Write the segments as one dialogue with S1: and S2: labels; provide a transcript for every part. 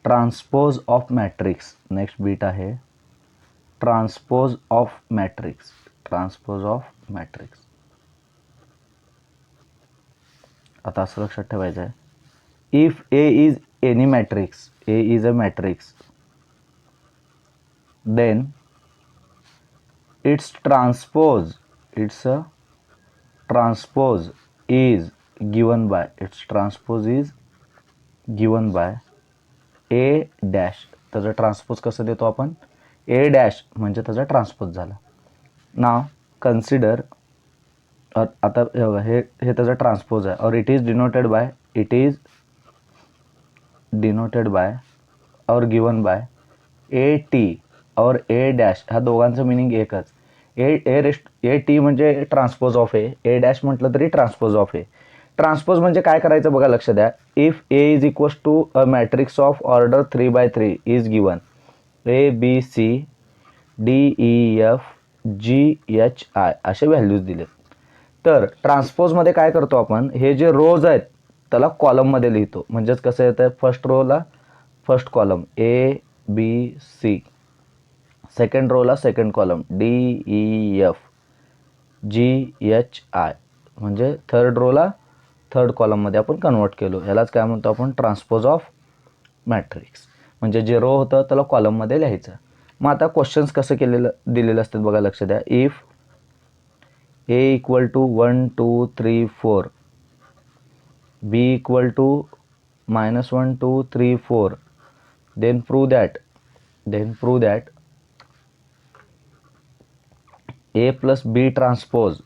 S1: Transpose of matrix. Next beat आहे transpose of matrix. Transpose of matrix. आता असं लक्षात ठेवायचं आहे, if A is any matrix, A is a matrix, then its transpose is given by a dash. त्याचा transpose कसं देतो आपण, ए डॅश म्हणजे त्याचा ट्रान्सपोज झाला. नाव कन्सिडर, आता हे त्याचा ट्रान्सपोज आहे, और इट इज डिनोटेड बाय और गिवन बाय ए टी और ए डॅश. ह्या दोघांचं मिनिंग एकच. ए टी म्हणजे ट्रान्सपोज ऑफ ए डॅश म्हटलं तरी ट्रान्सपोज ऑफ ए. ट्रान्सपोज म्हणजे काय करायचं बघा, लक्ष द्या. If A is equals to a matrix of order 3x3 is given A B C D E F G H I असे व्हॅल्यूज दिलेत. तर ट्रान्सपोजमध्ये काय करतो आपण, हे जे रोज आहेत त्याला कॉलममध्ये लिहितो. म्हणजेच कसं येतं, फर्स्ट रोला first column A B C, second रोला second column D E F G H I, म्हणजे थर्ड रोला थर्ड कॉलममध्ये आपण कन्वर्ट केलो. ह्यालाच काय म्हणतो आपण, ट्रान्सपोज ऑफ मॅट्रिक्स. म्हणजे जे रो होतं त्याला कॉलममध्ये लिहायचं. मग आता क्वेश्चन्स कसं दिलेलं असतात बघा, लक्ष द्या. If A equal to 1 2 3 4, B equal to -1 2 3 4, then prove that A plus B transpose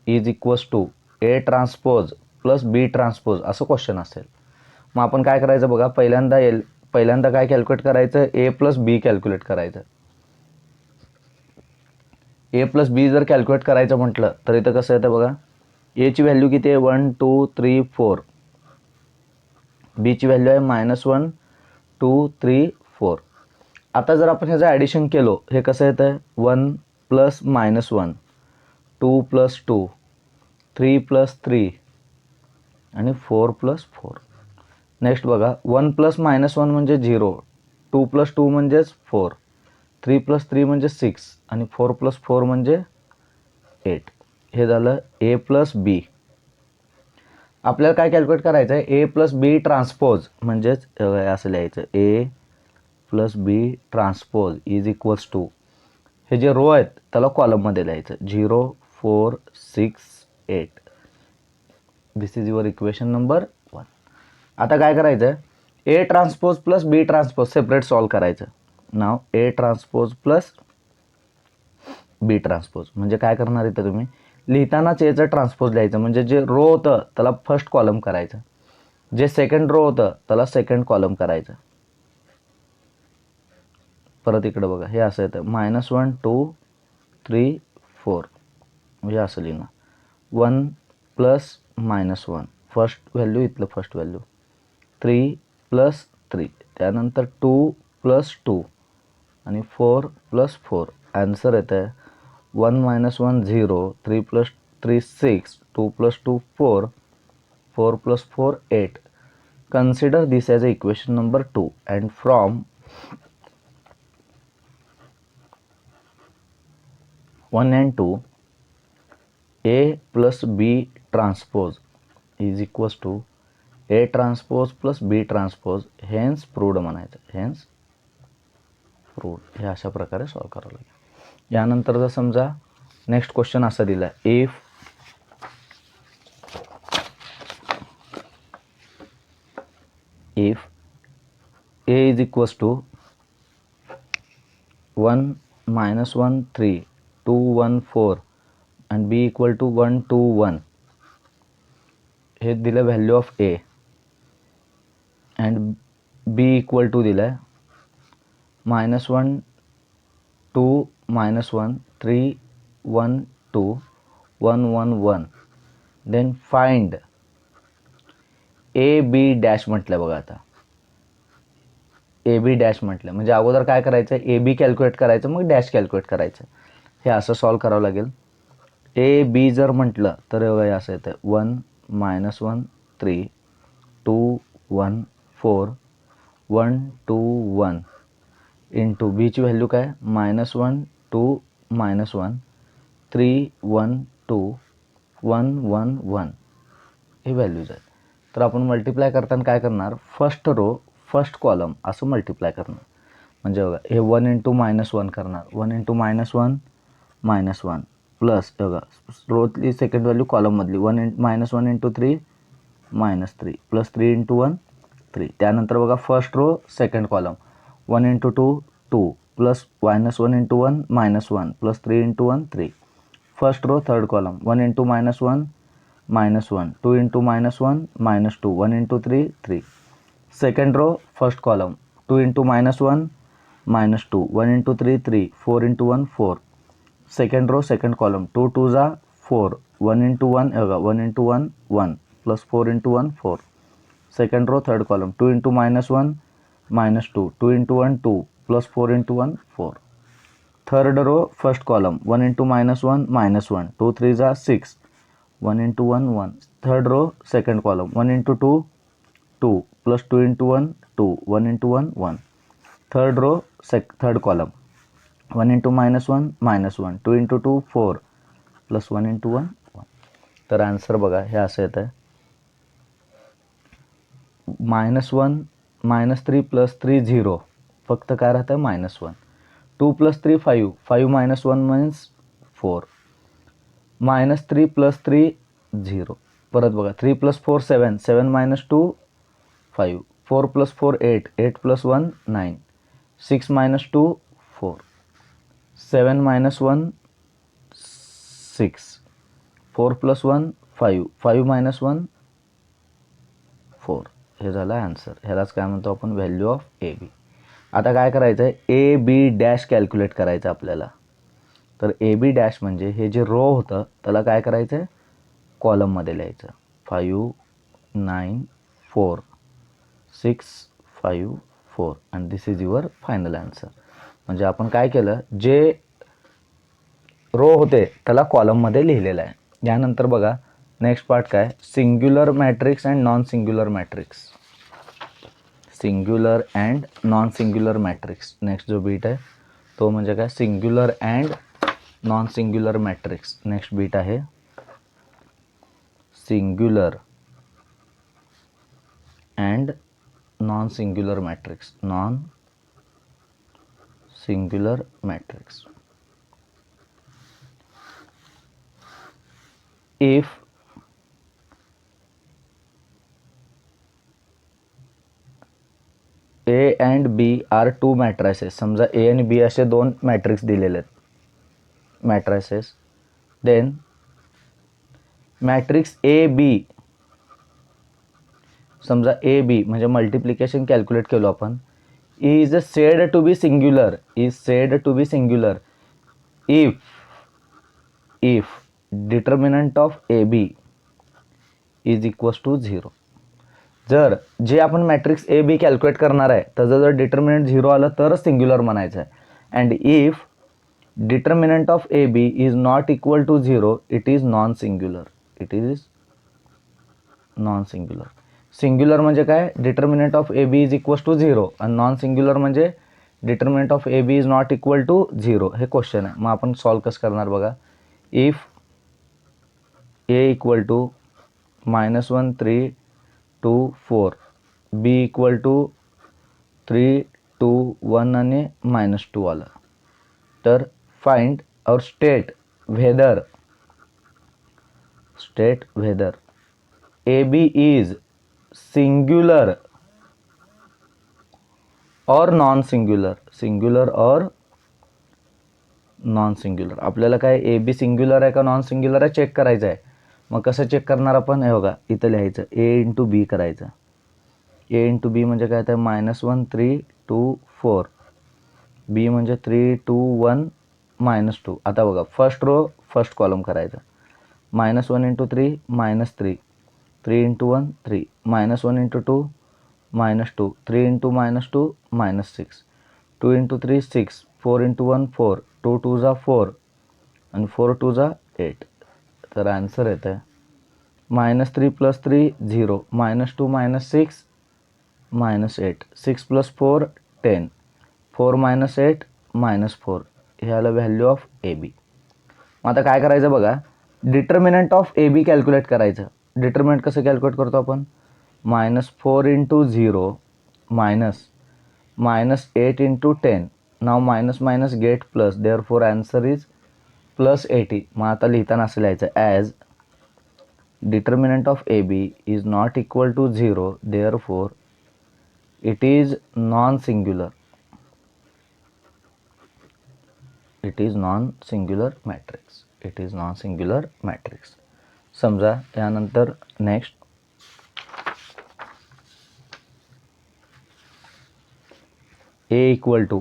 S1: is equals to A transpose plus B transpose असं क्वेश्चन असेल. मग आपण काय करायचं बघा, पहिल्यांदा काय कॅल्क्युलेट करायचं, ए प्लस बी कॅल्क्युलेट करायचं. ए प्लस बी जर कॅल्क्युलेट करायचं म्हटलं तर इथं कसं येतं बघा, एची व्हॅल्यू किती आहे 1 2 3 4, बीची व्हॅल्यू आहे -1 2 3 4. आता जर आपण ह्याचं ॲडिशन केलो, हे कसं येतं, 1 + -1 2 + 2 3 + 3 आणि 4 + 4. नेक्स्ट बघा, 1 + -1 म्हणजे 0, 2 + 2 म्हणजेच 4, 3 + 3 म्हणजे 6 आणि 4 + 4 म्हणजे 8. हे झालं ए प्लस बी. आपल्याला काय कॅल्क्युलेट करायचं आहे, ए प्लस बी ट्रान्सपोज, म्हणजेच असं लिहायचं A plus B transpose is equals to, हे जे रो आहेत त्याला कॉलममध्ये लिहायचं 0 4 6 8. दिस इज युअर इक्वेशन नंबर 1. आता काय करायचं, ए transpose plus B transpose separate solve करायचं. नाव ए ट्रान्सपोज प्लस बी ट्रान्सपोज म्हणजे काय करणार इथं तुम्ही, लिहितानाच एचं ट्रान्सपोज लिहायचं. म्हणजे जे रो होतं त्याला फर्स्ट कॉलम करायचं, जे सेकंड रो होतं त्याला सेकंड कॉलम करायचं. परत इकडे बघा, हे असं येतं -1 2 3 4, म्हणजे असं लिहिणं 1 + -1 फर्स्ट व्हॅल्यू, इथलं फर्स्ट व्हॅल्यू 3 + 3, त्यानंतर 2 + 2 आणि 4 + 4. आन्सर येतं 1 - 1 0, 3 + 3 6, 2 + 2 4, 4 + 4 8. Consider this as equation number 2 and from 1 and 2 A plus B transpose is equals to A transpose plus B transpose, hence proved म्हणायचं. hence proved. हे अशा प्रकारे सॉल्व करावं लागेल. यानंतर जर समजा नेक्स्ट क्वेश्चन असा दिला, if A is equals to 1 - 1 3 2 1 4 and B equal to 1 2 1, हे दिलं value of A and B equal to दिलं -1 2 -1 3 1 2 1 1 1. Then find A B dash म्हटलं बघा. आता ए बी डॅश म्हटलं म्हणजे अगोदर काय करायचं, ए बी कॅल्क्युलेट करायचं, मग डॅश कॅल्क्युलेट करायचं. हे असं सॉल्व करावं लागेल. ए बी जर म्हटलं तर असं येतं 1 - 1 3 2 1 4 1 2 1 इंटू बीची व्हॅल्यू काय -1 2 -1 3 1 2 1 1 1 हे व्हॅल्यूज आहेत. तर आपण मल्टिप्लाय करताना काय करणार फर्स्ट रो फर्स्ट कॉलम असं मल्टिप्लाय करणार. म्हणजे बघा हे 1 इंटू -1 करणार 1 इंटू -1 प्लस बघा रोतली सेकंड व्हॅल्यू कॉलममधली 1 इंटू 3 -3 प्लस 3 इंटू 1 3. त्यानंतर बघा first row second column 1 into 2 2 plus -1 into 1 -1 plus 3 into 1 3. First row third column 1 into -1 -1 2 into -1 -2 1 into 3 3. Second row first column 2 into -1 -2 1 into 3 3 4 into 1 4. Second row second column 2 2 जा 4 1 into 1 1 into 1 1 plus 4 into 1 4. Second row third column 2 into -1 -2 2 into 1 2 plus 4 into 1 4. Third row first column 1 into -1 -1 2 3 जा 6 1 into 1 1. Third row second column 1 into 2 2 plus 2 into 1 2 1 into 1 1. Third row third column 1 into -1 -1 2 into 2 4 plus 1 into 1 1. तर answer बघा हे असं येतं आहे -1 -3 plus 3 0 फक्त काय राहतं -1. 2 प्लस 3 5 5 -1 मीन्स 4. -3 प्लस 3 0. परत बघा 3 प्लस 4 7 7 -2 5 4 प्लस 4 8 8 प्लस 1 9 6 -2 4 7 -1 6 4 प्लस 1 5 5 -1 4. हे झालं आन्सर. ह्यालाच काय म्हणतो आपण व्हॅल्यू ऑफ ए बी. आता काय करायचं आहे ए बी डॅश कॅल्क्युलेट करायचं आपल्याला. तर ए बी डॅश म्हणजे हे जे रो होतं त्याला काय करायचं आहे कॉलममध्ये लिहायचं 5 9 4 6 5 4 आणि दिस इज युअर फायनल आन्सर. म्हणजे आपण काय केलं जे रो होते त्याला कॉलममध्ये लिहिलेलं आहे. यानंतर बघा नेक्स्ट पार्ट काय singular matrix and non singular matrix. Singular and non singular matrix next जो बीट आहे तो म्हणजे काय singular and non singular matrix. Next beat आहे singular and non singular matrix. Non singular matrix. if A and B are two matrices, समजा A आणि B असे दोन मॅट्रिक्स दिलेले आहेत matrices, then matrix A B समजा ए बी म्हणजे multiplication calculate केलो आपण is said to be singular if determinant of A B is equals to 0. जर जे आपण मॅट्रिक्स ए बी कॅल्क्युलेट करणार आहे त्याचं जर डिटर्मिनंट 0 आलं तरच सिंग्युलर म्हणायचं आहे. And if determinant of A B is not equal to 0 it is non singular. Singular म्हणजे काय determinant of A B is equals to 0 आणि नॉन सिंग्युलर म्हणजे determinant of A B is not equal to 0. हे question आहे. मग आपण solve कसं करणार बघा. If A equal to -1 3 2 4 B equal to 3 2 1 आणि -2 आलं तर find or state whether A B is singular or non singular or non singular. आपल्याला काय ए बी सिंग्युलर आहे का नॉन सिंग्युलर आहे चेक करायचं आहे. मग कसं चेक करणार आपण हे बघा इथं लिहायचं ए इंटू बी करायचं. ए इंटू बी म्हणजे काय तर -1 3 2 4 बी म्हणजे 3 2 1 -2. आता बघा फर्स्ट रो फर्स्ट कॉलम करायचं -1 into 3 -3 3 into 1 3 -1 into 2 -2 3 into -2 -6 2 into 3 6 4 into 1 4 2 2 जा 4 आणि 4 2 जा 8. तर आन्सर येतं आहे -3 प्लस 3 0 -2 -6 -8, 6 + 4 10, 4 - 8 -4, हे आलं व्हॅल्यू ऑफ ए बी. मग आता काय करायचं बघा, determinant of A B calculate करायचं. डिटर्मिनंट कसं कॅल्क्युलेट करतो आपण, -4 × 0 -8 × 10. नाव minus minus get plus, therefore answer is +80. मग आता लिहिताना असं लिहायचं, as determinant of A B is not equal to 0, therefore it is non singular. It is non singular matrix. It is non singular matrix. समजा यानंतर next A equal to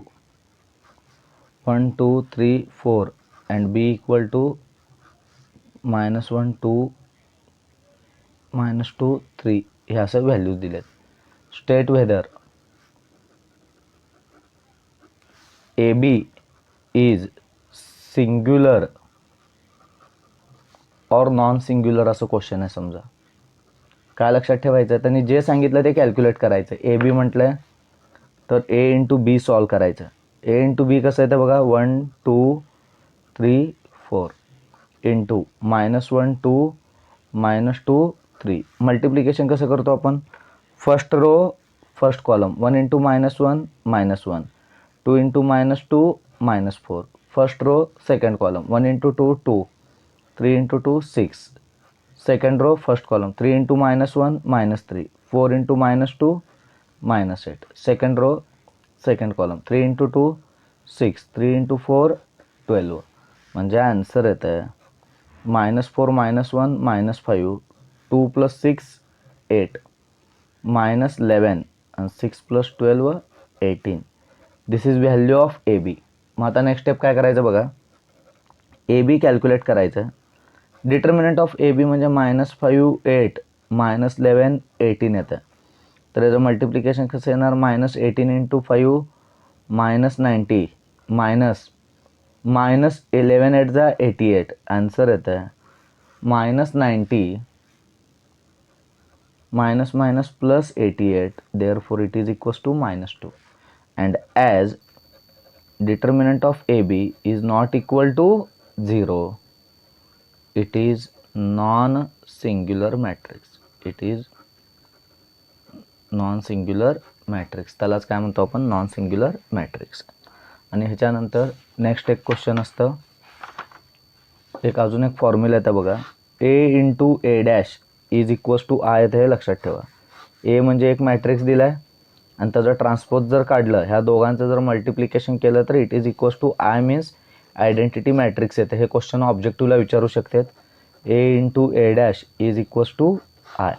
S1: 1 2 3 4 and B equal to -1 2 -2 3 ह्या असं values दिलेत. State whether A B is singular or non singular असं question आहे. समजा काय लक्षात ठेवायचं, त्यांनी जे सांगितलं ते कॅल्क्युलेट करायचं. ए बी म्हटलं तर ए इंटू बी सॉल्व करायचं. ए इंटू बी कसं येतं बघा, 1 2 3 4 इंटू -1 2 -2 3. मल्टिप्लिकेशन कसं करतो आपण, first row first column, 1 × -1 -1, 2 × -2 -4. First row second column, 1 × 2 2, 3 × 2 6. Second row first column, 3 × -1 -3, 4 × -2 -8. Second row second column, 3 × 2 6, 3 × 4 12. म्हणजे आन्सर येतं आहे -4 -1 -5, 2 + 6 8, -11 and 6 + 12 18. This is value of A B. मग आता नेक्स्ट स्टेप काय करायचं बघा, ए बी कॅल्क्युलेट करायचं. डिटर्मिनंट ऑफ ए बी म्हणजे -5 8 -11 18 येतं. तर याचं मल्टिप्लिकेशन कसं येणार, -18 × 5 -90 -11 8 जा 88. आन्सर येतं आहे -90 -88, therefore it is equals to -2. And as determinant of AB is not equal to 0, it is non-singular matrix. It is non-singular matrix. त्यालाच काय म्हणतो आपण, नॉन सिंग्युलर मॅट्रिक्स. आणि ह्याच्यानंतर नेक्स्ट एक क्वेश्चन असतं, एक अजून एक फॉर्म्युला येतं बघा, A × A' is equals to I येतं. हे लक्षात ठेवा. ए म्हणजे एक मॅट्रिक्स दिला आहे आणि त्याचं ट्रान्सपोज जर काढलं, ह्या दोघांचं जर मल्टिप्लिकेशन केलं तर it is equals to I, means identity matrix येते. हे क्वेश्चन ऑब्जेक्टिव्हला विचारू शकतात. A × A' is equals to I.